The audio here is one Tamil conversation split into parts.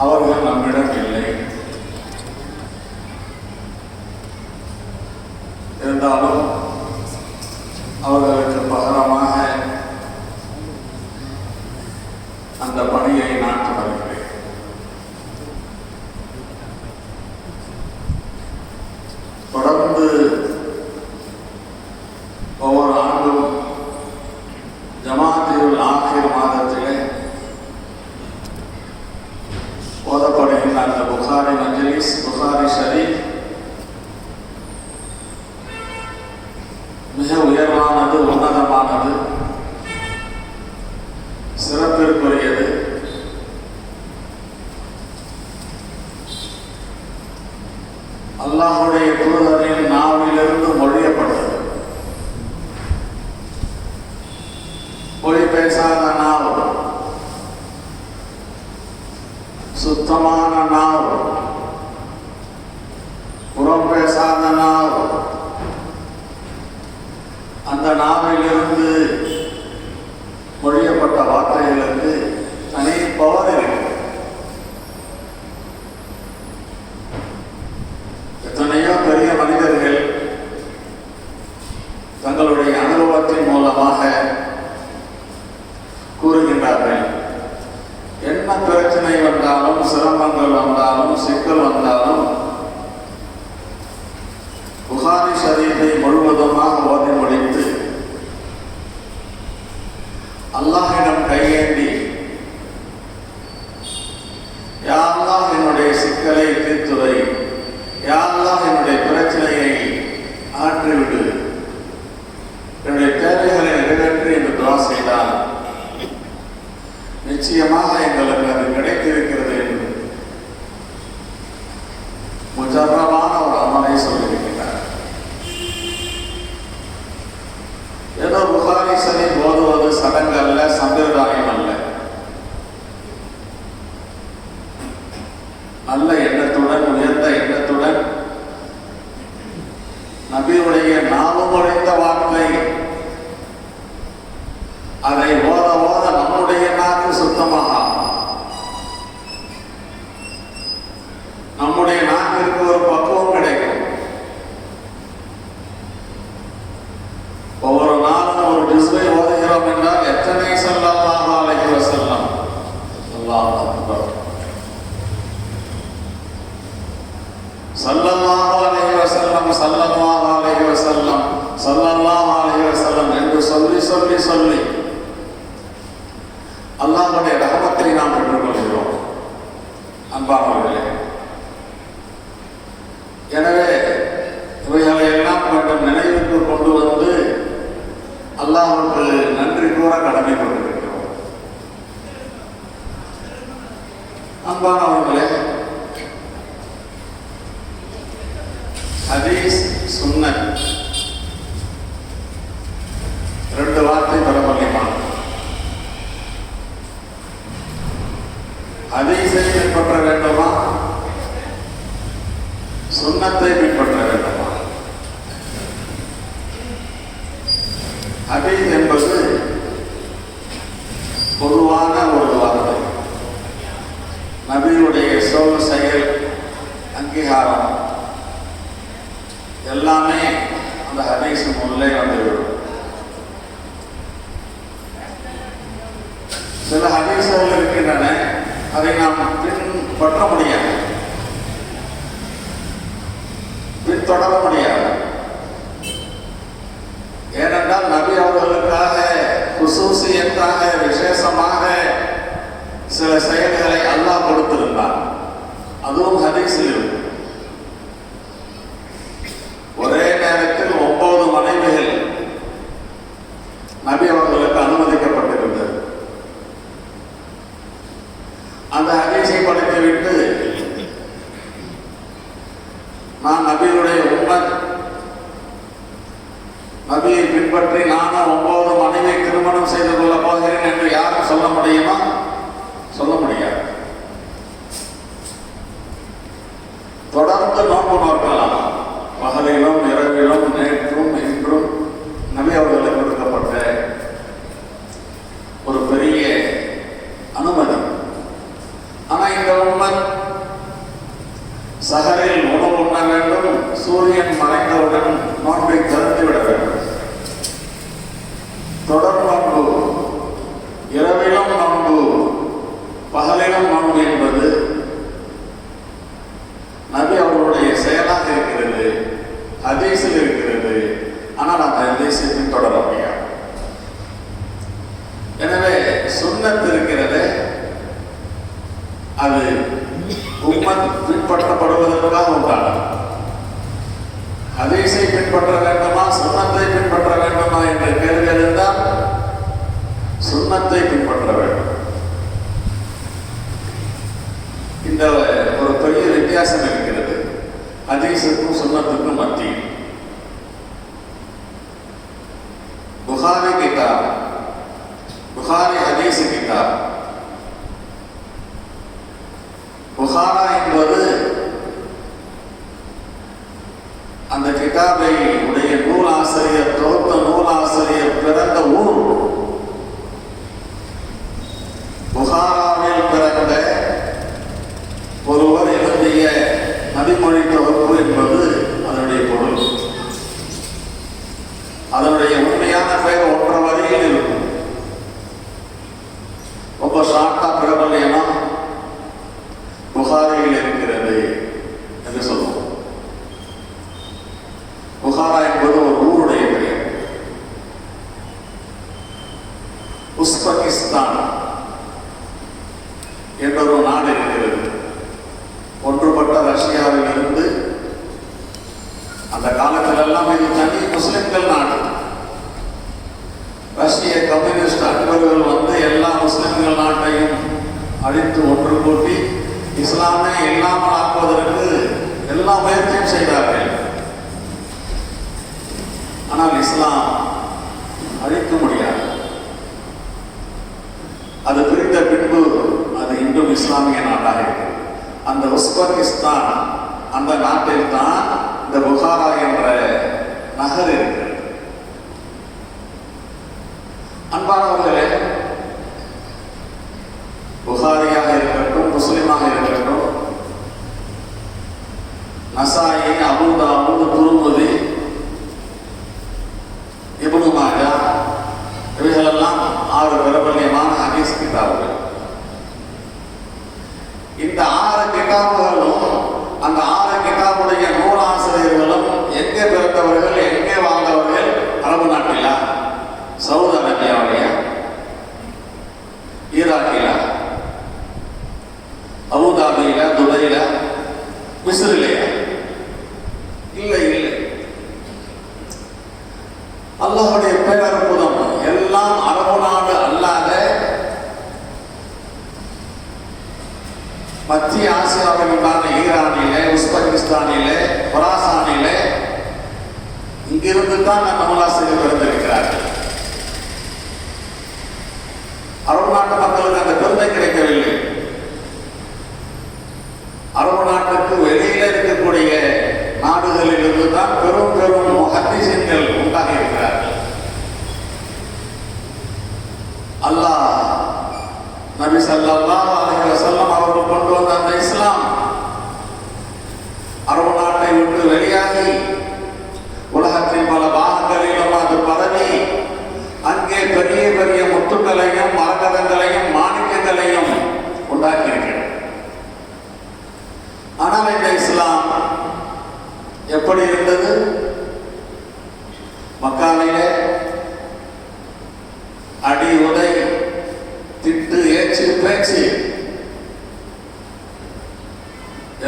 அவர்கள் நம்மிடம் இல்லை. இருந்தாலும் அவர்களுக்கு பகரமாக அந்த பணியை நான் தொடர்கிறேன். தொடர்ந்து ஒவ்வொரு ஆண்டும் ஜமாஅத்துல் ஆகிர் மாதத்திலே ஓதப்படுகின்ற அந்த புகாரி மஜ்லிஸ், புகாரி ஷரீஃப் மிக உயர்வானது, உன்னதமானது, சிறப்பிற்குரியது. அல்லாஹ்வுடைய தூதரின் நாவிலிருந்து மொழியப்பட்டது. பொய் பேசாத நாவ், சுத்தமான நாவ், புறம் பேசாத நாவ். அந்த நாவிலிருந்து மொழியப்பட்ட வார்த்தைகளுக்கு தனி பவர் இருக்கு. எத்தனையோ பெரிய மனிதர்கள் தங்களுடைய அனுபவத்தின் மூலமாக கூறுகின்றார்கள், என்ன பிரச்சனை வந்தாலும், சிரமங்கள் வந்தாலும், சிக்கல் வந்தாலும் புகாரி ஷரீஃபை முழுவதுமாக ஓதி முடித்து அல்லாஹ்விடம் கையேந்தி, யா அல்லாஹ் என்னுடைய சிக்கலை தீர்த்து வை, யா அல்லாஹ் என்னுடைய பிரச்சனையை ஆற்றிவிடு, என்னுடைய தேவைகளை நிறைவேற்றி என்று துஆ செய்தால் நிச்சயமாக எங்களுக்கு அது கிடைத்திருக்கிறது என்று முஜர்ரபான ஒரு அமலை சொல்லியிருக்கிறார். ஏதோ புகாரி ஷரீஃப் ஓதுவது சடங்கு அல்ல, சம்பிரதாயம் அல்ல. நல்ல எண்ணத்துடன், உயர்ந்த எண்ணத்துடன், நபியுடைய நாவுமொழிந்த வார்த்தை, அதை ஓத ஓத நம்முடைய நாக்கு சுத்தமாக, நம்முடைய நாட்டிற்கு ஒரு பக்குவம் கிடைக்கும். ஒவ்வொரு நாளும் ஒரு ஜுஸ்வை ஓதுகிறோம் என்றால் எத்தனை ஸல்லல்லாஹு அலைஹி வஸல்லம், அல்லாஹ் அக்பர், ஸல்லல்லாஹு அலைஹி வஸல்லம், ஸல்லல்லாஹு அலைஹி வஸல்லம், ஸல்லல்லாஹு அலைஹி வஸல்லம் என்று சொல்லி சொல்லி சொல்லி அல்லாஹ்வுடைய ரஹமத்தை நாம் பெற்றுக்கொள்கிறோம். அன்பானவர்களே, எனவே இவைகளை எல்லாம் கொஞ்சம் நினைவுக்கு கொண்டு வந்து அல்லாஹ்வுக்கு நன்றி கூற கடமைப்பட்டிருக்கிறோம். அன்பானவர்களே, ஹதீஸ், சுன்னத் ரெண்டு வார்த்தை பரமலியமானது. ஹதீஸை பின்பற்ற வேண்டுமா, சுன்னத்தை பின்பற்ற வேண்டுமா? ஹதீஸ் என்பது பொதுவான ஒரு வார்த்தை. நபியுடைய சொல், செயல், அங்கீகாரம் எல்லாமே அந்த ஹதீஸ் உள்ளே வந்துவிடும். சில ஹதீஸ்கள் இருக்கின்றன, அதை நாம் பின்பற்ற முடியாது, பின்தொடர முடியாது. ஏனென்றால் நபி அவர்களுக்காக குசூசியத்தாக, விசேஷமாக சில செயல்களை அல்லாஹ் கொடுத்திருந்தார். அதுவும் ஹதீஸில் இருக்கு. ஒரே நேரத்தில் 9 மனைவிகள் நபி அவர்களுக்கு அனுமதிக்கப்பட்டிருந்தது. அந்த ஹதீஸை படித்துவிட்டு நான் நபியுடைய உம்மத், நபியை பின்பற்றி நானும் 9 மனைவியை திருமணம் செய்து கொள்ளப் போகிறேன் என்று யாரும் சொல்ல முடியுமா? சொல்ல முடியாது. தொடர்ந்து நோன்பு நோக்கலாம், பகலிலும் இரவிலும் நேற்றும் இன்றும் நபி அவர்களுக்கு கொடுக்கப்பட்ட ஒரு பெரிய அனுமதி. ஆனால் இந்த உண்மை ஹதீஸில் இருக்கிறது. ஆனால் அந்த ஹதீஸை பின்தொடர முடியாது. எனவே சுன்னத் இருக்கிறது, அது உம்மத் பின்பற்றப்படுவதற்காக உண்டானது. ஹதீஸை பின்பற்ற வேண்டுமா சுன்னத்தை பின்பற்ற வேண்டுமா என்ற கேள்வி இருந்தால் சுன்னத்தை பின்பற்ற வேண்டும். இந்த ஒரு பெரிய வித்தியாசம் இருக்கிறது ஹதீஸுக்கும் சுன்னத்துக்கும் மத்தியில். புகாரி கிதாப், புகாரி ஹதீஸ் கிதாப். புகாரா என்பது அந்த கிதாபை உடைய நூலாசிரியர், தொகுத்த நூலாசிரியர் பிறந்த ஊர் புகாராவில் பிறந்த ஒருவர் எழுதிய நபிமொழி தொகுப்பு என்பது அதனுடைய பொருள். அதனுடைய உண்மையான பெயர் ஒன்றரை வரியில் இருக்கும். ரொம்ப ஷார்ட்டா பிரபல்யமா புகாரியில் இருக்கிறது என்று சொல்லுவோம். புகாரா என்பது ஒரு ஊருடைய பெயர். உஸ்பெகிஸ்தான் என்ற ஒரு நாடு இருக்கிறது. ஒன்றுபட்ட ரஷ்யாவில் இருந்து அந்த காலத்தில் எல்லாம் இது தனி முஸ்லிம்கள் நாடு. ரஷ்ய கம்யூனிஸ்ட் அன்பர்கள் வந்து எல்லா முஸ்லிம்கள் நாட்டையும் அழித்து ஒன்று கூட்டி இஸ்லாமை இல்லாமல் ஆக்குவதற்கு எல்லா முயற்சியும் செய்தார்கள். ஆனால் இஸ்லாம் அழிக்க முடியாது. அது பிரிந்த பின்பு அது இன்றும் இஸ்லாமிய நாடாக இருக்கிறது. அந்த உஸ்பெகிஸ்தான் அந்த நாட்டில் தான் இந்த புகாரா என்ற நகர் இருக்கிறது. அன்பானவர்களே, புகாரியாக இருக்கட்டும், முஸ்லிமாக இருக்கட்டும், நசாயி, அபூ தாவூத், துர்முதி, இப்னு மாஜா, இவைகளெல்லாம் 6 பிரபல்யமான ஹதீஸ் கிதாபுகள். இந்த 6 கிதாபுகளும் அந்த 6 கிதாபுடைய நூலாசிரியர்களும் எங்கே பிறந்தவர்கள், எங்கே வாழ்ந்தவர்கள்? அரபு நாட்டிலா, சவுதி அரேபியாவிலையா, ஈராக்கிலா, அபுதாபியில, துபையில, மிஸ்ரிலையா? இல்லை இல்லை. அல்லாஹ்வுடைய பேரற்புதம் எல்லாம் அரபு நாடு அல்லாத மத்திய ஆசியாவில் உண்டான ஈரானிலே, உஸ்பெகிஸ்தானிலே, கொராசானிலே இங்கிருந்து தான் அந்த நூலாசிரியர் பிறந்திருக்கிறார்கள். அரபு நாட்டு மக்களுக்கு அந்த பெருமை கிடைக்கவில்லை. அரபு நாட்டுக்கு வெளியில இருக்கக்கூடிய நாடுகளில் இருந்து தான் பெரும் பெரும் முஹத்திஸீன்கள் உண்டாகி இருக்கிறார்கள். அல்லாஹ் நபி ஸல்லல்லாஹு அலைஹி வஸல்லம் அவர்கள் கொண்டு வந்த அந்த இஸ்லாம் அரபு நாட்டை விட்டு வெளியாகி உலகத்தின் பல பாகங்களிலும் அது பரவி அங்கே பெரிய பெரிய முத்துக்களையும் மரகதங்களையும் மாணிக்கங்களையும் உண்டாக்கி இருக்கிறது. ஆனால் இந்த இஸ்லாம் எப்படி இருந்தது? மக்காவிலே அடி உதை, திட்டு, ஏச்சு, பேச்சு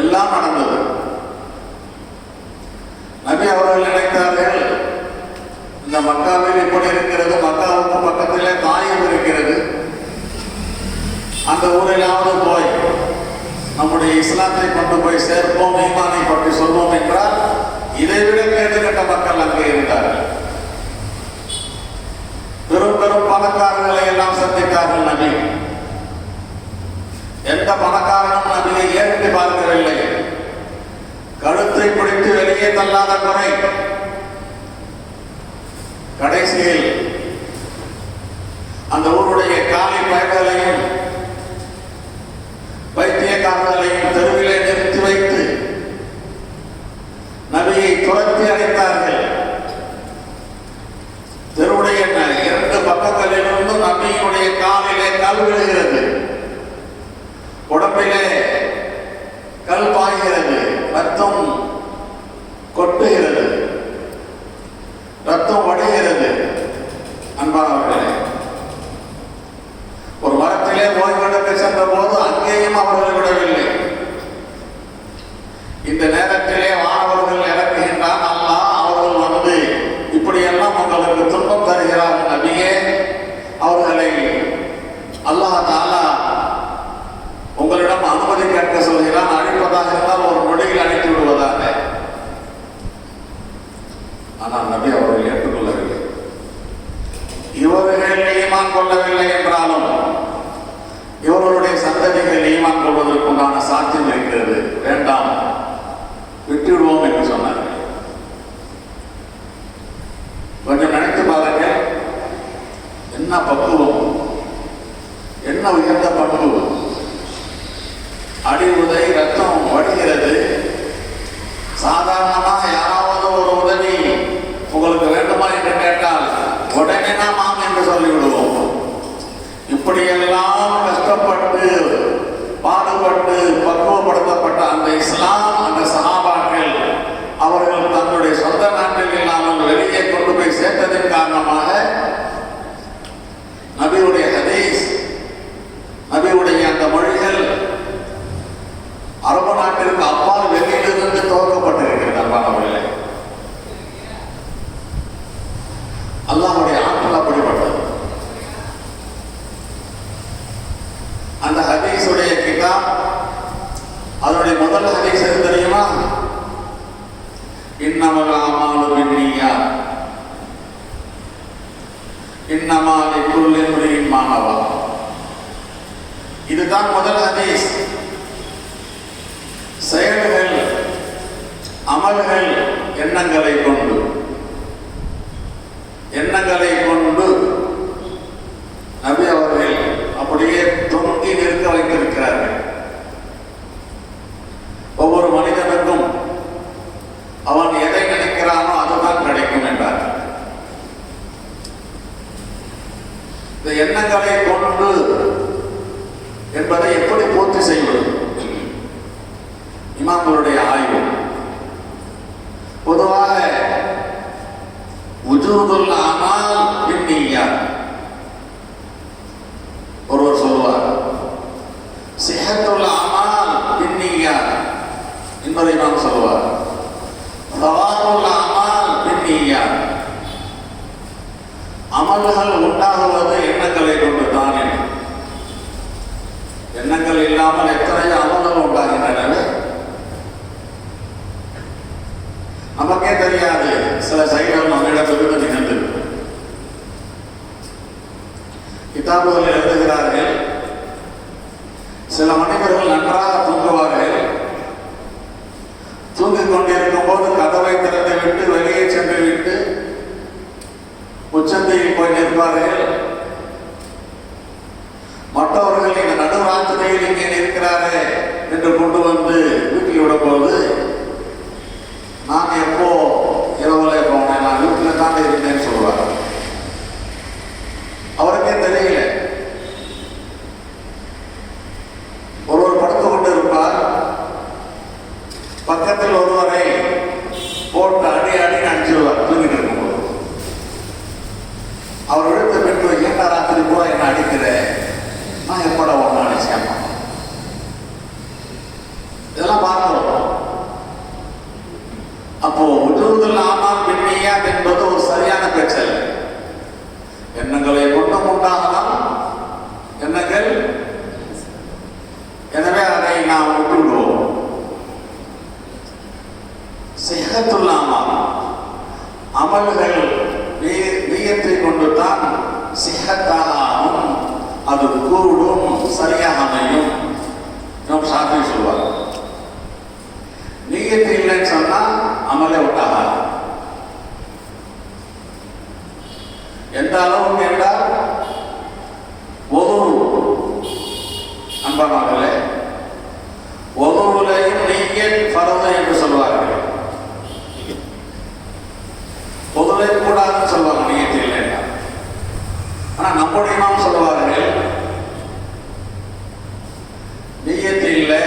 எல்லாம் நடந்தது. நபி அவர்கள் நினைத்தார்கள், இந்த மக்காவில் இப்படி இருக்கிறது, மக்காவுக்கு பக்கத்திலே தாயிப் இருக்கிறது, அந்த ஊரிலாவது போய் நம்முடைய இஸ்லாத்தை கொண்டு போய் சேர்ப்போம், ஈமானை பற்றி சொல்வோம் என்றால் இதைவிட கேடுகட்ட மக்கள் அங்கே இருந்தார்கள். பெரும் பெரும் பணக்காரர்களை எல்லாம் சந்தித்தார்கள் நபி. எந்த பணக்காரனும் நபியை ஏறிட்டு பார்க்கவில்லை. கழுத்தை பிடித்து வெளியே தள்ளாத குறை. கடைசியில் அந்த ஊருடைய காலி பயன்களையும் பைத்தியக்காரர்களையும் தெருவிலே நிறுத்தி வைத்து நபியை துரத்தி அடைத்தார்கள். தெருவுடைய 2 பக்கங்களிலிருந்து நபியினுடைய காலிலே கல் விழுகிறது, உடம்பிலே கல் பாய்கிறது, ரத்தம் கொட்டுகிறது. ஆனால் நபி அவர்கள் ஏற்றுக்கொள்ளவில்லை. இவர்கள் ஈமான் கொள்ளவில்லை என்றாலும் இவர்களுடைய சந்ததிகள் ஈமான் கொள்வதற்குண்டான சாத்தியம் இருக்கிறது, வேண்டாம் விட்டுவிடுவோம் என்று சொன்னார்கள். கொஞ்சம் நினைத்து பாருங்க, என்ன பக்குவம், என்ன உயர்ந்த பண்பு. அடி உதை, ரத்தம் வடிகிறது. சாதாரணமாக யாராவது ஒரு உதவி உங்களுக்கு வேண்டுமா என்று கேட்டால் உடனே நாம் என்று சொல்லிவிடுவோம். இப்படியெல்லாம் கஷ்டப்பட்டு பாடுபட்டு பக்குவப்படுத்தப்பட்ட அந்த இஸ்லாம், அந்த சஹாபாக்கள் அவர்கள் தன்னுடைய சொந்த நாட்டில் இல்லாமல் வெளியே கொண்டு போய் சேர்த்ததன் காரணமாக நபியுடைய ஹதீஸ், நபியுடைய அந்த மொழிகள் அரபு நாட்டிற்கு அப்பால் வெளியிலிருந்து துவக்கப்பட்டிருக்கிறது. அன்பானவர்களே, அல்லாஹ்வுடைய ஆற்றல் அப்படிப்பட்டது. அந்த ஹதீஸுடைய கிதாப், அதனுடைய முதல் ஹதீஸ் எது தெரியுமா? இன்னமல் அமாலு பின்னிய்யாத் இன்னமா லிக்குல்லி இம்ரிஇன் மா நவா. இதுதான் முதல் ஹதீஸ். செயல்கள், அமல்கள் எண்ணங்களை கொண்டு நபி அவர்கள் அப்படியே தொங்கி நிற்க வைத்திருக்கிறார்கள். ஒவ்வொரு மனிதனுக்கும் அவன் எதை நினைக்கிறானோ அதுதான் கிடைக்கும் என்றார். இந்த எண்ணங்களை கொண்டு என்பதை எப்படி பூர்த்தி செய்வது? இமாம்களுடைய ஆய்வு பொதுவாக உஜூதுல் அமால் பின்னிய்யாத் ஒருவர் சொல்வார், சிஹத்துல் அமால் பின்னிய்யாத் என்பதை நாம் சொல்வார், தவாபுல் அமால் பின்னிய்யாத், அமல்கள் உண்டாகுவது எண்ணங்களை கொண்டு தான். எண்ணங்கள் இல்லாமல் எத்தனை அமல்கள் உண்டாகின்றன நமக்கே தெரியாது. சில செயல்கள் நம்மிடத்திலிருந்து நிகழ்ந்திருக்கு. கிதாபுகள் எழுதுகிறார்கள், சில மனிதர்கள் நன்றாக தூங்குவார்கள். தூங்கிக் கொண்டிருக்கும் போது கதவை திறந்து விட்டு வெளியே சென்று விட்டு உச்சந்தையில் போய் நிற்பார்கள். மற்றவர்கள் இந்த நடுராத்திரியில் இங்கே நிற்கிறாரே என்று கொண்டு வந்து வீட்டில் விடும் போது, நான் எப்போ இரவுல போனேன், நான் வீட்டில் தான் இருந்தேன்னு சொல்லுவார். அவருக்கே தெரியல. ஒருவர் படுத்து கொண்டு இருப்பார், பக்கத்தில் ஒருவரை போட்டு அடி அடிச்சுடுவார் தூங்கிட்டு இருக்கும்போது. அவர் எழுத்து பெற்று, ஏண்டா ராத்திரி பூரா என்ன அடிக்கிறேன், நான் எப்பட ஒன்றா நிச்சயமா. இதெல்லாம் பார்க்கிறோம். அப்போ உஜூதுல் அமால் பின்னிய்யாத் என்பது ஒரு சரியான பேச்சல். எண்ணங்களை கொண்டு உண்டாகலாம் எண்ணங்கள். எனவே அதை நாம் விட்டுவிடுவோம். சிஹத்துல் அமால், அமல்கள் நியத்தை கொண்டு தான் சிஹத்தாக ஆகும், அது கூடும், சரியாக அமையும். நம் ஷாஃபி சொல்வார், நியத்து இல்லைன்னு சொன்னா அமலே உண்டாகாது. எந்த அளவுக்கு என்றால், ஒதுவு, அன்பானவர்களே, ஒதுவுலையும் நிய்யத் ஃபர்து என்று சொல்வார்கள். பொதுவே கூடாதுன்னு சொல்வாங்க நியத்து இல்லைன்னா. ஆனா நம்முடைய இமாம் சொல்வார்கள், நியத்து இல்லை,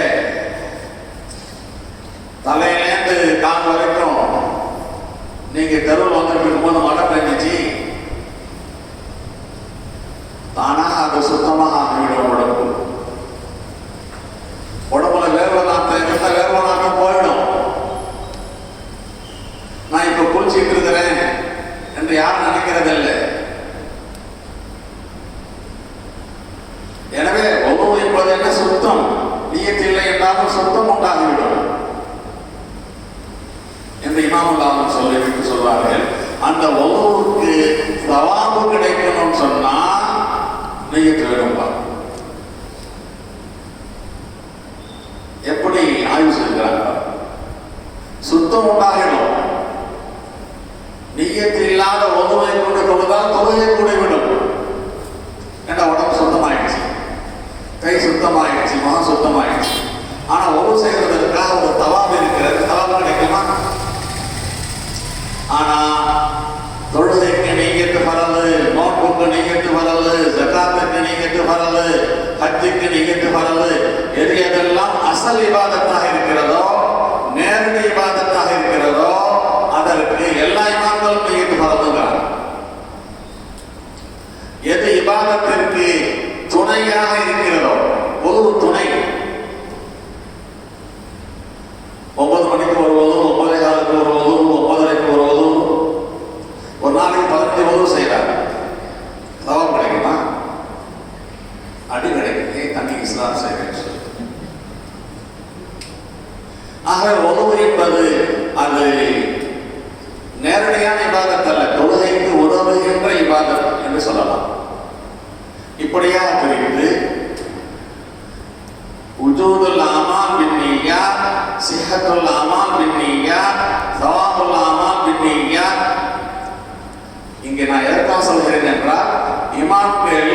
தலையிலேருந்து கால் வரைக்கும் நீங்க தெருவில் வந்துருக்கும் போது மழை பெஞ்சிச்சு, தானாக அது சுத்தமாக ஆகிவிடும். உடம்புல வேர்வை நாட்டம் இருந்தா வேர்வை நாட்டம் போயிடும். நான் இப்ப குளிச்சுட்டு இருக்கிறேன் என்று யாரும் நினைக்கிறதில்லை. எனவே ஒவ்வொரு என்பது என்ன? சுத்தம். நியத்து இல்லை என்றாலும் சுத்தம் உண்டாகிவிடும். இமாமுல்லாமல் சொல்லிவிட்டு சொல்வார்கள், அந்த ஒவ்வொருக்கு சவாபு கிடைக்கணும்னு சொன்னா நீயத்து வேணும்பா. எப்படி ஆய்வு செய்கிறாங்க? சுத்தம் உண்டாகிடும். நீயத்து இல்லாத ஒதுவை கொண்டு தொழுதால் தொழுகை கூடிவிடும். ஏன்னா உடம்பு சுத்தமாயிடுச்சு, கை சுத்தமாயிடுச்சு, முகம் சுத்தமாயிடுச்சு. ஆனா ஒது செய்வதற்காக ஒரு தவாபு இருக்கிறது. தவாபு கிடைக்குமா? ஆனா தொழுகைக்கு நீங்கிட்டு வரது, நோன்புக்கு நீங்கிட்டு வரது, ஜகாத்துக்கு நீங்கிட்டு வரது, ஹஜ்ஜுக்கு நீங்கிட்டு வரது, எது எதெல்லாம் அசல் இபாதத்தாக இருக்கிறதோ, நேரடி இபாதத்தாக இருக்கிறதோ, அதற்கு எல்லா இமாம்களும் நீங்கிட்டு வரதுங்கிறார். எது இபாதத்திற்கு துணையாக இருக்கிறதோ, ஒரு துணை, 9 மணிக்கு வருவது, 9:15 வருவது, 9:30 வருவது, ஒரு நாளைக்கு 15 வருவது செய்யறாங்க. தவம் கிடைக்குமா? அடி கிடைக்குது. தண்ணி இஸ்லாம் செய்ய. ஆக உதவு என்பது அது நேரடியான இபாதத் அல்ல, தொழுகைக்கு உதவுகின்ற இபாதத் என்று சொல்லலாம். இப்படியாக பிரித்து உஜூதுல் அமால் பின்னிய்யாத், சிஹத்துல் அமால் பின்னிய்யாத், சவாபுல் அமால் பின்னிய்யாத். இங்கே நான் எதற்காக சொல்கிறேன் என்றால், இமாம்கள்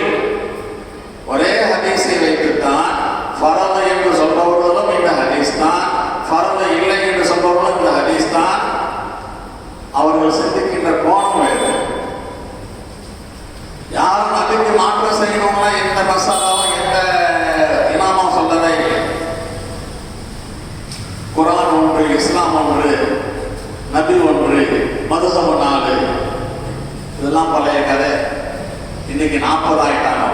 ஒரே ஹதீஸை வைத்துத்தான் ஃபரது என்று சொல்பவர்களும் இந்த ஹதீஸ் தான், ஃபரது இல்லை என்று சொல்பவர்களும் இந்த ஹதீஸ் தான். அவர்கள் சிந்திக்கின்ற கோணம் வேறு. யாரும் அதுக்கு மாற்றம் செய்யணும்னா எந்த மசாலாவும் எந்த இமாமும் சொல்லவே இல்லை. குர்ஆன் ஒன்று, இஸ்லாம் ஒன்று, நபி ஒன்று, மதுஹப் 4, இதெல்லாம் பழைய கதை. இன்னைக்கு 40 ஆயிட்டாங்க.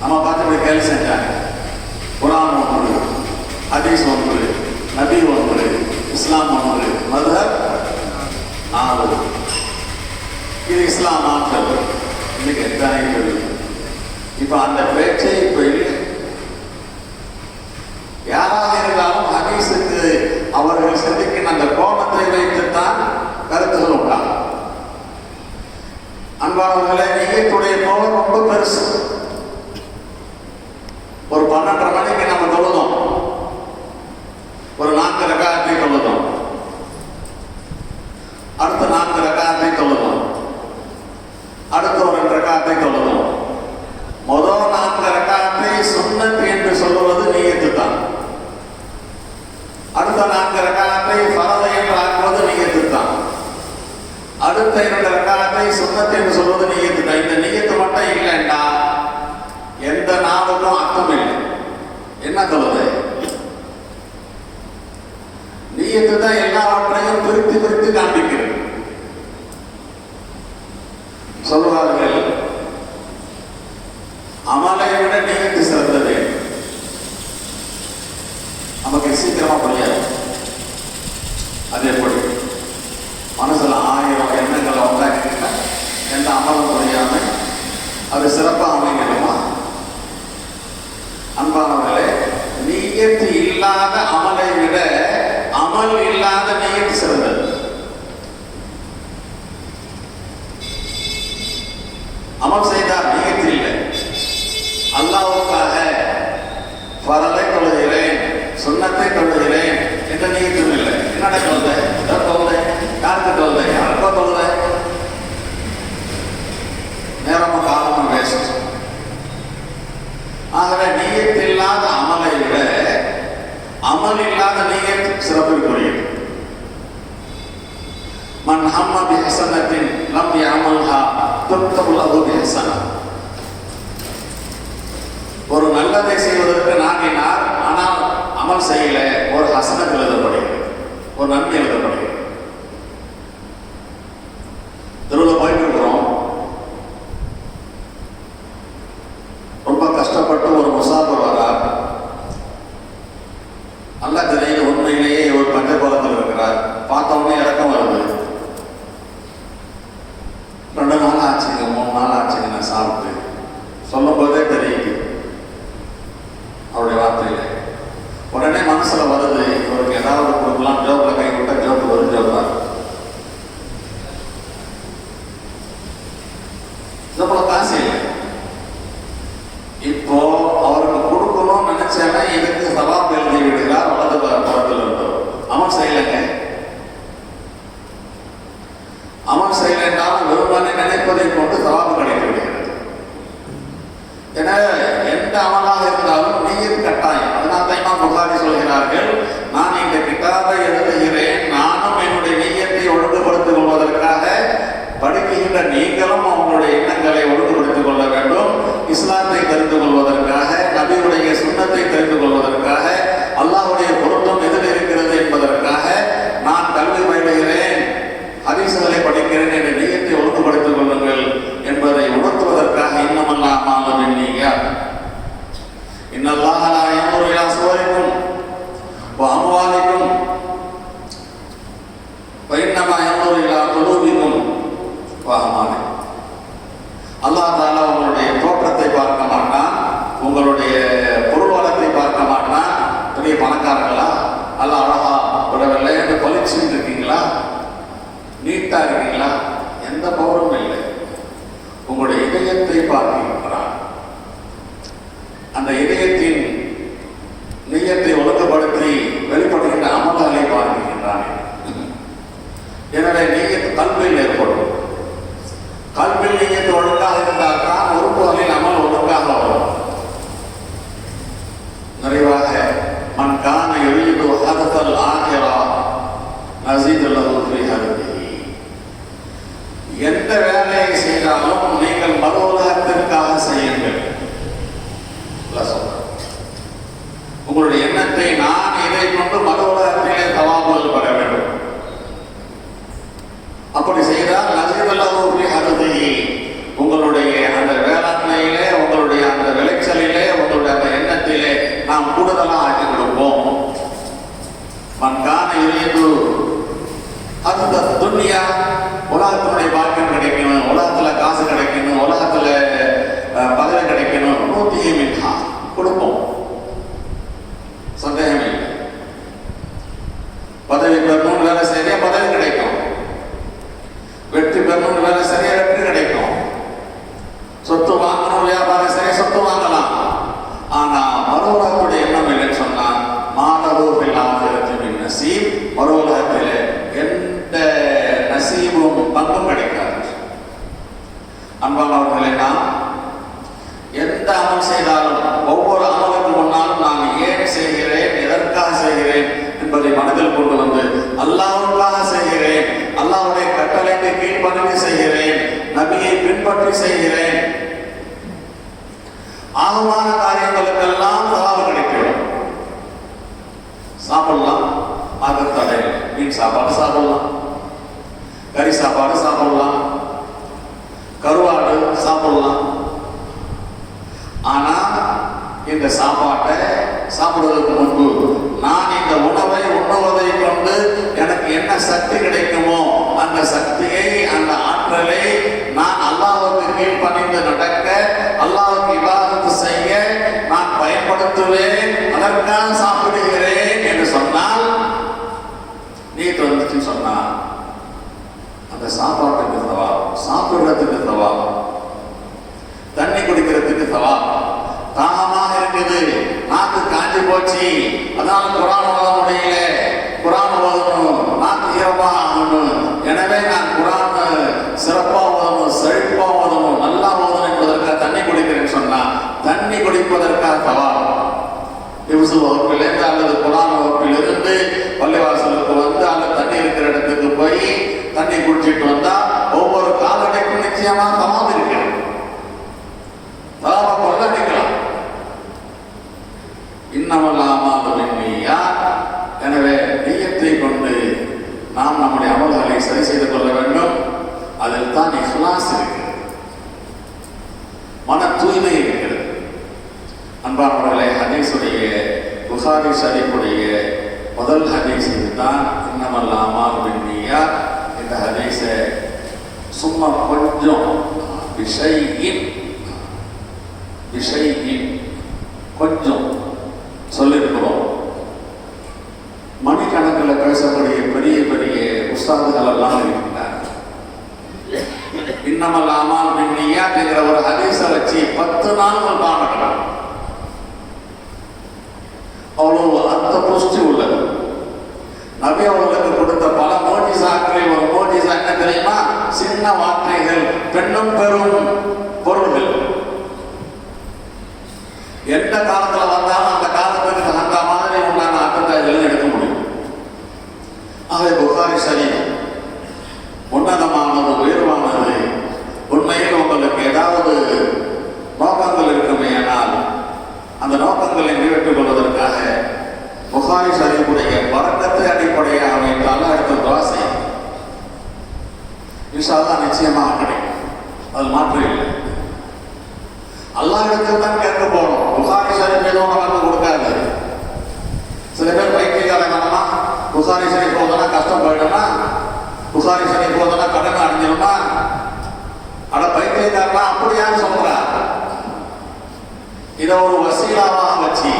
நம்ம பார்த்து இப்படி கேள்வி செஞ்சாங்க. குர்ஆன் ஒன்று, ஹதீஸ் ஒன்று, நபி ஒன்று, இஸ்லாம் ஒன்று, மதுஹப் 4. இது இஸ்லாம் மாற்றம். இன்னைக்கு எத்தனை இப்ப அந்த பேச்சை இப்ப இல்லை. யாராக இருந்தாலும் ஹதீஸுக்கு அவர்கள் சிந்திக்கின்ற அந்த கோபத்தை வைத்துத்தான் கருத்துகள் உண்டாங்க. அன்பானவர்களே, நீயத்துடைய கோபம் ரொம்ப பெருசு. ஒரு 12:30 மணிக்கு நம்ம தொழுதோம், ஒரு 4 ரக்காத்தை தொழுதோம், அடுத்த 4 ரக்காத்தை தொழுதோம், அடுத்த ஒரு 2 ரக்காத்தை தொழுதோம். முதல் 4 ரக்காத்தை சுன்னத் என்று சொல்வது நீயத்து தான். அடுத்த 4 ரக்காத்தை ஃபரது என்று ஆக்குவது நீயத்து தான். அடுத்த 2 ரக்காத்தை சுன்னத் என்று சொல்வது நீயத்து தான். இந்த நீயத்து மட்டும் இல்லைண்டா எந்த நாளுக்கும் அர்த்தம் இல்லை. என்ன சொல்லுது? நீயத்து தான் எல்லாவற்றையும் பிரித்து பிரித்து காண்பிக்கிறது. சொல்வார்கள், அமலை விட நீயத்து சிறந்தது. நமக்கு சீக்கிரமா புரியாது. அது எப்படி? மனசுல 1000 எண்ணங்களை உண்டாக்கிட்டா எந்த அமலும் புரியாம அது சிறப்பாக அமைக்கணுமா? அன்பானவர்களே, நீயத்து இல்லாத அமலை விட அமல் இல்லாத நீயத்து சிறந்தது. அமல் செய்தார், நீயத்து இல்லை. அல்லாஹ்வுக்காக ஃபரலை தொழுகிறேன், சுன்னத்தை தொழுகிறேன் என்ற நீயத்தும் இல்லை. என்னடா தொழுதை? யாருக்கு தொழுதை? யாருக்கோ தொழுதை. நேரமும் காலமும் வேஸ்ட். ஆகவே நீயத்து இல்லாத அமலை விட அமல் இல்லாத நீயத் சிறப்பிற்குரியது. மன் ஹம்ம பிஹஸனத்தின் லம் யஅமல்ஹா துக்தபு லஹு பிஹஸனா. ஒரு நல்லதை செய்வதற்கு நாடினார், ஆனால் அமல் செய்யல, ஒரு ஹசனத் எழுதப்படுகிறது, ஒரு நன்மை எழுதப்படுகிறது. தெருவில் போயிட்டு இருக்கிறோம், ரொம்ப கஷ்டப்பட்டு ஒரு முசாஃபிர் வரார். நல்லா தெரியுது, உண்மையிலேயே ஒரு பஞ்ச கோலத்தில் இருக்கிறார். பார்த்தவொடனே இறக்கம் வருது. 2 நாள் ஆச்சுங்க, 3 நாள் ஆச்சுங்க நான் சாப்பிட்டு. சொல்லும் போதே தெரியுது அவருடைய வார்த்தையில. உடனே மனசுல வருது, இவருக்கு ஏதாவது அமல் செய்யலைங்க. அமல் செய்யலைன்றாலும் வெறுமனே நினைப்பதை கொண்டு சவாபு கிடைக்க விடுகிறது. எனவே எந்த அமலாக இருந்தாலும் நீயத் கட்டாயம். அதனால் தான் இமாம் புகாரி சொல்கிறார்கள், நான் இந்த கிதாபை எழுதுகிறேன், நானும் என்னுடைய நீயத்தை ஒழுங்குபடுத்திக் கொள்வதற்காக, படிக்கின்ற நீங்களும் அவங்களுடைய எண்ணங்களை ஒழுங்குபடுத்திக் கொள்ள வேண்டும். இஸ்லாத்தை தெரிந்து கொள்வதற்காக, நபியுடைய சுன்னத்தை தெரிந்து கொள்வதற்காக, அல்லாஹ்வுடைய பொருத்தம் எதில் இருக்கிறது என்பதற்காக நான் கல்வி பயிலுகிறேன், ஹதீஸ்களை படிக்கிறேன் என்ற நீயத்தை ஒழுங்குபடுத்திக் கொள்ளுங்கள் என்பதை உணர்த்துவதற்காக இன்னமல்லா அமாலும் நீயாத் இன்னல்லாஹ லா யன்துரு இலா சுவரிக்கும் வ அம்வாலிக்கும் வ இன்னமா யன்துரு இலா குலூபிக்கும் வ அமாலிக்கும். அல்லாஹ் தஆலா உங்களுடைய தோற்றத்தை பார்க்க மாட்டான், உங்களுடைய பொருள் வளத்தை பார்க்க மாட்டான். பெரிய பணக்காரங்களா, அல்ல அழகா விடவில்லை என்று பளிச்சுன்னு இருக்கீங்களா, நீட்டா இருக்கீங்களா, எந்த பவரும் இல்லை. உங்களுடைய இதயத்தை பார்க்கின்றான். அந்த இதயத்தின் நீயத்தை ஒழுங்குபடுத்தி வெளிப்படுகின்ற அமல்களை பார்க்கின்றான். எனவே நீயத்து கல்வியில் ஏற்படும். கல்வியில் நீயத்து ஒழுங்காக இருந்தால் தான் உறுப்புகளில் அமல் ஒழுங்காக வரும். நிறைவாக மன் கான யுரீது ஹதஸல் ஆகிரா நஸீது லஹு ஃபீ ஹதஸிஹி. எந்த வேலையை செய்தாலும் நீங்கள் மறு உலகத்திற்காக செய்யுங்கள். உங்களுடைய எண்ணத்தை நான் இதை கொண்டு மறு உலகத்திலே தவாபுகள் பெற வேண்டும். அப்படி செய்தால் நஸீது லஹு ஃபீ ஹதஸிஹி, உங்களுடைய அந்த வேளாண்மையிலே, உங்களுடைய அந்த விளைச்சலிலே, உங்களுடைய அந்த எண்ணத்திலே நாம் கூடுதலாக ஆக்கி கொடுப்போம். மன் கான யுரீது அந்த துன்யா, உலகத்தினுடைய பாக்கியம் கிடைக்கணும், உலகத்துல காசு கிடைக்கணும், உலகத்துல பதவி கிடைக்கணும், நூத்தியும் மின்ஹா கொடுப்போம், சந்தேகம் இல்லை. பதவி பெறணும்னு வேலை சரியா பதவி கிடைக்கும், வெற்றி பெறணும்னு வேலை சரியா வெற்றி கிடைக்கும், சொத்து வாங்கணும் வியாபாரம் சரியா சொத்து வாங்கலாம். ஆனா மறு உலகத்துடைய எண்ணம் இல்லைன்னு சொன்னா மாணவ நசீப், மறு உலகத்திலே எந்த நசீபும் பங்கும் கிடைக்காது. அன்பானவர்களே, நாம் எந்த அமல் செய்தாலும் ஒவ்வொரு அமலுக்கு முன்னாலும் நான் ஏன் செய்கிறேன், எதற்காக செய்கிறேன் என்பதை மனதில் கொண்டு வந்து அல்லாஹ்வுக்காக செய்கிறேன், அல்லாஹ்வுடைய கட்டளைக்கு கீழ்ப்படிந்து செய்கிறேன், நபியை பின்பற்றி செய்கிறேன், ஆகமான காரியங்களுக்கெல்லாம் சவால் கிடைக்கும். சாப்பிடலாம், அது தடை. மீன் சாப்பாடு சாப்பிடலாம், கறி சாப்பாடு சாப்பிடலாம், கருவாடு சாப்பிடலாம். ஆனா இந்த சாப்பாட்டை சாப்பிடுவதற்கு முன்பு நான் இந்த உணவை உண்ணுவதை கொண்டு எனக்கு என்ன சக்தி கிடைக்குமோ அந்த சக்தியை, அந்த ஆற்றலை நான் அல்லாஹ்வுக்கு கீழ்ப்பணிந்து நடக்க, அல்லாஹ்வுக்கு இபாதத் செய்ய நான் பயன்படுத்துவேன், அதற்காக சாப்பிடுகிறேன் என்று சொன்னால், நீட் வந்துச்சுன்னு சொன்னா அந்த சாப்பாட்டுக்கு சவால், சாப்பிடுறதுக்கு சவால், தண்ணி குடிக்கிறதுக்கு சவால். தாகமாக இருக்குது, நாக்கு காஞ்சி போச்சு, அதனால குரான் ஓத முடியல, குரான் ஓதணும், நாக்கு ஈரமாக ஆகணும், எனவே நான் குரான் சிறப்பாக ஓதணும், செழிப்பாக ஓதணும், நல்லா ஓதணும் என்பதற்காக தண்ணி குடிக்கிறேன்னு சொன்னா தண்ணி குடிப்பதற்காக சவால். இவசு வகுப்பிலிருந்து அல்லது குரான் வகுப்பிலிருந்து பள்ளிவாசலுக்கு வந்து அல்லது தண்ணி இருக்கிற இடத்துக்கு போய் தண்ணி குடிச்சிட்டு வந்தா ஒவ்வொரு காலடைக்கும் நிச்சயமா சவால் இருக்கிறது. கொள்ளடிக்கலாம். எனவே நீயத்தை கொண்டு நாம் நம்முடைய அமல்களை சரி செய்து கொள்ள வேண்டும். அதில் தான் இஹ்லாஸ் இருக்கிறது, மன தூய்மை இருக்கிறது. அன்பானவர்களே, ஹதீஸுடைய புகாரி ஷரீஃபுடைய முதல் ஹதீஸ் இதுதான், இன்னமல் அமாலு பின்னிய்யாத். இந்த ஹதீஸை சும்மா கொஞ்சம் விஷயின் கொஞ்சம் சொல்லியிருக்கிறோம். மணிக்கணக்கில் பேசக்கூடிய பெரிய பெரிய உஸ்தாதுகள் எல்லாம் இருக்கின்றார். இன்னமல் அமாலு பின்னிய்யாத் என்கிற ஒரு ஹதீஸை வச்சு 10 நாள் பாடலாம். அவ்வளவு அர்த்த புஷ்டி உள்ளது. நபி நபி அவர்களுக்கு கொடுத்த பல மோஜிசாக்களில் ஒரு மோஜிசா என்ன தெரியுமா? சின்ன வார்த்தைகள் பெண்ணும் பெரும் பொருள்கள். எந்த காலத்துல வந்தாலும் அந்த காலத்துக்கு தகுந்த மாதிரி உண்டான அர்த்தத்தை எடுக்க முடியும். ஆகவே புகாரி ஷரீஃப் உன்னதமானது, உயர்வானது. உண்மையில் உங்களுக்கு ஏதாவது நோக்கங்கள் இருக்குமே ஆனால் அந்த நோக்கங்களை நிறைவேற்றிக் கொள்வதற்காக புகாரி ஷரீஃபுடைய பரக்கத்தை அடிப்படையாக வைத்தாலும் அடுத்த துஆ செய்யும். இன்ஷா அல்லாஹ் நிச்சயமாக கிடைக்கும். அது மாற்று இல்லை. அல்லாஹ்விடத்தில் தான் கேட்க போறோம். புகாரி ஷரீஃப் ஏதோ நமக்கு கொடுக்காது. சில பேர் பைத்தியக்காரனா புகாரி ஷரீஃப் போதுனா கஷ்டம் போயிடுமா, புகாரி ஷரீஃப் போதுனா கடன் அடைஞ்சிருமா, அட பைத்தியக்காரனா அப்படியான்னு சொல்றா. இதை ஒரு வசீலாவாக வச்சு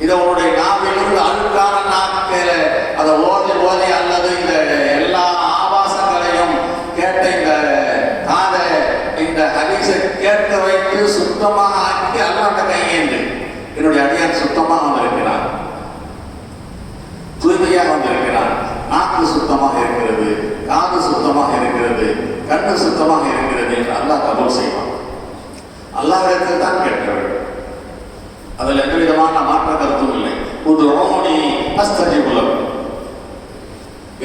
இதை உன்னுடைய நாவிலிருந்து அழுக்கான நாட்கள் அதை ஓதி ஓதி அல்லது இந்த எல்லா ஆபாசங்களையும் கேட்ட இந்த காதை இந்த ஹதீஸை கேட்க வைத்து சுத்தமாக ஆக்கி அல்லாஹ்விட்ட கையேந்து என்னுடைய அடியான் சுத்தமாக வந்திருக்கிறான், தூய்மையாக வந்திருக்கிறான், நாக்கு சுத்தமாக இருக்கிறது, காது சுத்தமாக இருக்கிறது, கண்ணு சுத்தமாக இருக்கிறது என்று அல்லாஹ் கபூல் செய்வான். அல்லாஹ்விடத்தில் தான் கேட்க வேண்டும். அதில் எந்த விதமான மாற்ற கருத்தும் இல்லை. உதுஊனி அஸ்தஜிப் லக்கும்,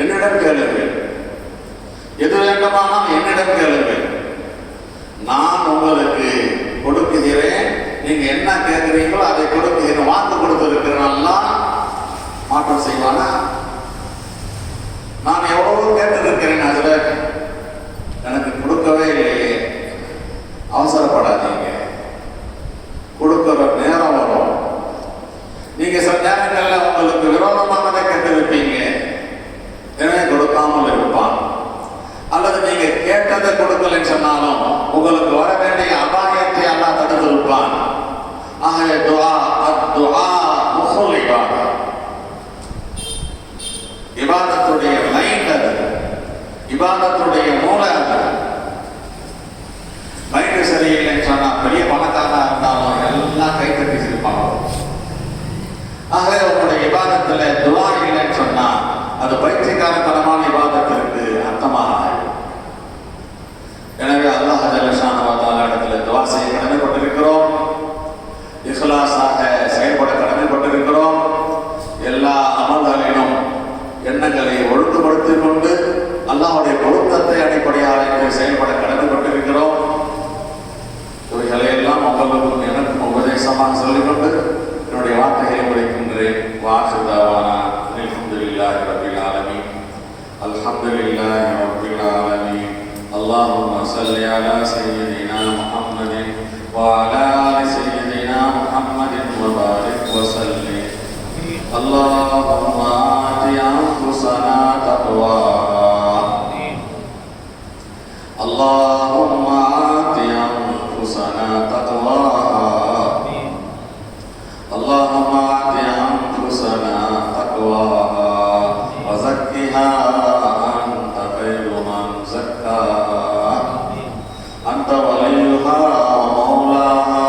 என்னிடம் கேளுங்கள், எது வேண்டுமானால் என்னிடம் கேளுங்கள், நான் உங்களுக்கு கொடுக்குகிறேன். நீங்க என்ன கேட்கிறீங்களோ அதை கொடுக்குகிறேன். வாக்கு கொடுத்திருக்கிறேன். அல்லாஹ் மாற்றம் செய்வானா? நான் எவ்வளவு கேட்டிருக்கிறேன், அதுல எனக்கு கொடுக்கவே இல்லையே. அவசரப்படாதீங்க, கொடுக்கிற நேரம் வரும். நீங்க சில நேரங்கள்ல உங்களுக்கு விரோதமானதை கேட்டிருப்பீங்க, எனவே கொடுக்காமல் இருப்பான். அல்லது நீங்க கேட்டதை கொடுக்கலன்னு சொன்னாலும் உங்களுக்கு வர வேண்டிய அபாயத்தை அல்லாஹ் தடுத்து இருப்பான். ஆகவே துஆ அத்துஆ முஹுல் இபாதா, இபாதத்துடைய மைண்ட் அது, இபாதத்துடைய மூளை அது. மைண்ட் சரியில்லைன்னு சொன்னா பெரிய பணக்காரனா இருந்தாலும் எல்லாம் கை தட்டி சிரிப்பாங்க. ஆகவே உங்களுடைய இபாதத்துல துஆ இல்லைன்னு சொன்னா அது பைத்தியக்காரத்தனமான இபாதத்திற்கு அர்த்தமாக. எனவே அல்லாஹ் ஜல்ல ஷானஹு வ தஆலா இடத்துல துஆ செய்ய கடமைப்பட்டிருக்கிறோம், இஹ்லாஸாக செயல்பட கடமைப்பட்டிருக்கிறோம். எல்லா அமல்களிலும் எண்ணங்களை ஒழுங்குபடுத்திக் கொண்டு அல்லாஹ்வுடைய பொருத்தத்தை அடிப்படையாக வைத்து செயல்பட கடமைப்பட்டிருக்கிறோம். இவைகளை எல்லாம் உங்களுக்கும் எனக்கும் உபதேசமாக சொல்லிக்கொண்டு என்னுடைய வார்த்தைகளை முடிக்கின்றேன். வாஹிரு தஅவானா அல்ஹம்துலில்லாஹி ரப்பில் ஆலமீன். அல்ஹம்துலில்லாஹி ரப்பில் ஆலமீன். اللهم صل على سيدنا محمد وعلى آل سيدنا محمد وبارك وسلم. اللهم آت أنفسنا تقواها. اللهم آت أنفسنا تقواها. اللهم آت أنفسنا تقواها وزكها أنت خير من زكاها. أنت وليها ومولاها.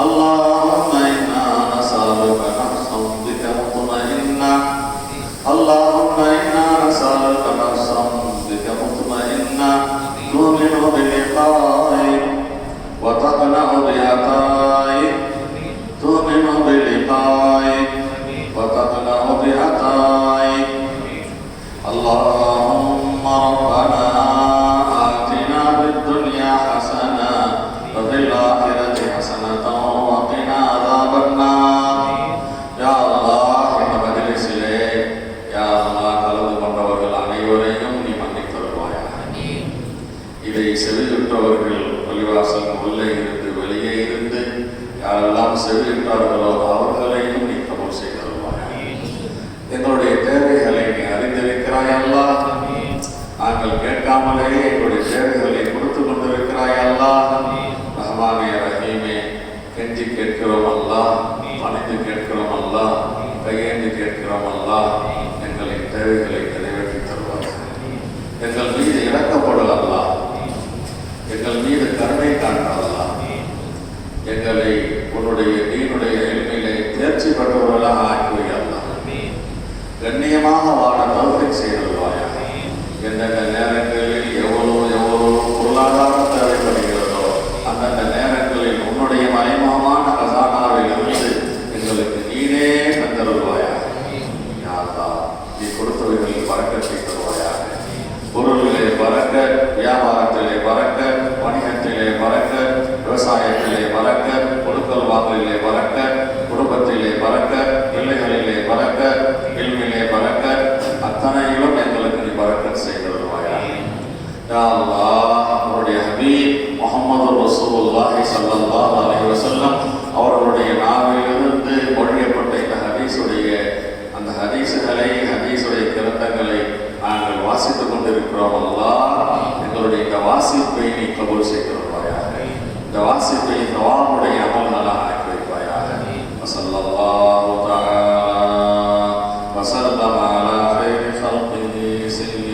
اللهم إنا نسألك نفسا بك مطمئنة. اللهم إنا نسألك نفسا بك مطمئنة تؤمن بلقائك وتقنع بعطائك، تؤمن بلقائك وتقنع بعطائك. اللهم ربنا آتنا في الدنيا حسنة وفي الآخرة حسنة وقنا عذاب النار. يا الله இந்த மஜ்லிஸிலே யா அல்லாஹ் கலந்து கொண்டவர்கள் அனைவரையும் நீ மன்னித்து தருவாயாக. இதை செவியுற்றவர்கள் பள்ளிவாசல் உள்ளே இருந்து வெளியே இருந்து யாரெல்லாம் செவியுற்றார்களோ அவர்களையும் நீ கபூல் செய்து தருவாயாக. எங்களுடைய தேவைகளை நீ அறிந்திருக்கிறாய் அல்லாஹ். நாங்கள் கேட்காமலேயே எங்களுடைய தேவைகளை கொடுத்து கொண்டிருக்கிறாய் அல்லாஹ். ரஹ்மானே ரஹீமே, கெஞ்சி கேட்கிறோம் அல்லாஹ், பணிந்து கேட்கிறோம் அல்லாஹ், கையேந்தி கேட்கிறோம் அல்லாஹ். எங்களின் தேவைகளை நிறைவேற்றி தருவார்கள். எங்கள் மீது இறக்கப்படும் அல்லாஹ், எங்கள் மீது கருணை காண்ற அல்லாஹ். எங்களை உன்னுடைய நீனுடைய எளிமையிலே தேர்ச்சி பெற்றவர்களாக ஆக்குவை அல்லாஹ். கண்ணிய கண்ணியமாக வாழ தௌஃபீக் செய்திருவாயாக. எந்தெந்த நேரங்களில் எவ்வளவு பொருளாதாரம் தேவைப்படுகிறதோ அந்தந்த நேரங்களில் உன்னுடைய மறைமுகமான கசானாவில் இருந்து எங்களுக்கு நீனே தந்தருவாயாக. யா அல்லாஹ், நீ கொடுத்தவைகளில் பறக்கத்தை தருவாயாக. பொருளிலே பறக்க, வியாபாரத்திலே பறக்க, வணிகத்திலே பறக்க, விவசாயத்திலே பறக்க, கொடுக்கல் வாங்கலிலே பறக்க, குடும்பத்திலே பறக்க, பிள்ளைகளிலே பறக்க, இல்மிலே பறக்க, அத்தனையிலும் எங்களுக்கு நீ பறக்க செய்திருவாயாக. யா அல்லாஹ், அவருடைய ஹபீப் முஹம்மது ரசூலுல்லாஹி ஸல்லல்லாஹு அலைஹி வஸல்லம் அவர்களுடைய நாவிலிருந்து மொழியப்பட்ட இந்த அந்த ஹதீஸுகளை, ஹதீஸுடைய கிரந்தங்களை நாங்கள் வாசித்துக் கொண்டிருக்கிறோம். அல்லாஹ், எங்களுடைய இந்த வாசிப்பை நீ கபூல் செய்திருவாயாக. இந்த வாசிப்பை தவாமுடைய அமல்களாக ஆக்கி வைப்பாயாக. வஸல்லல்லாஹு தஆலா வஸல்லம அலா கைரி ஸல்லிஹி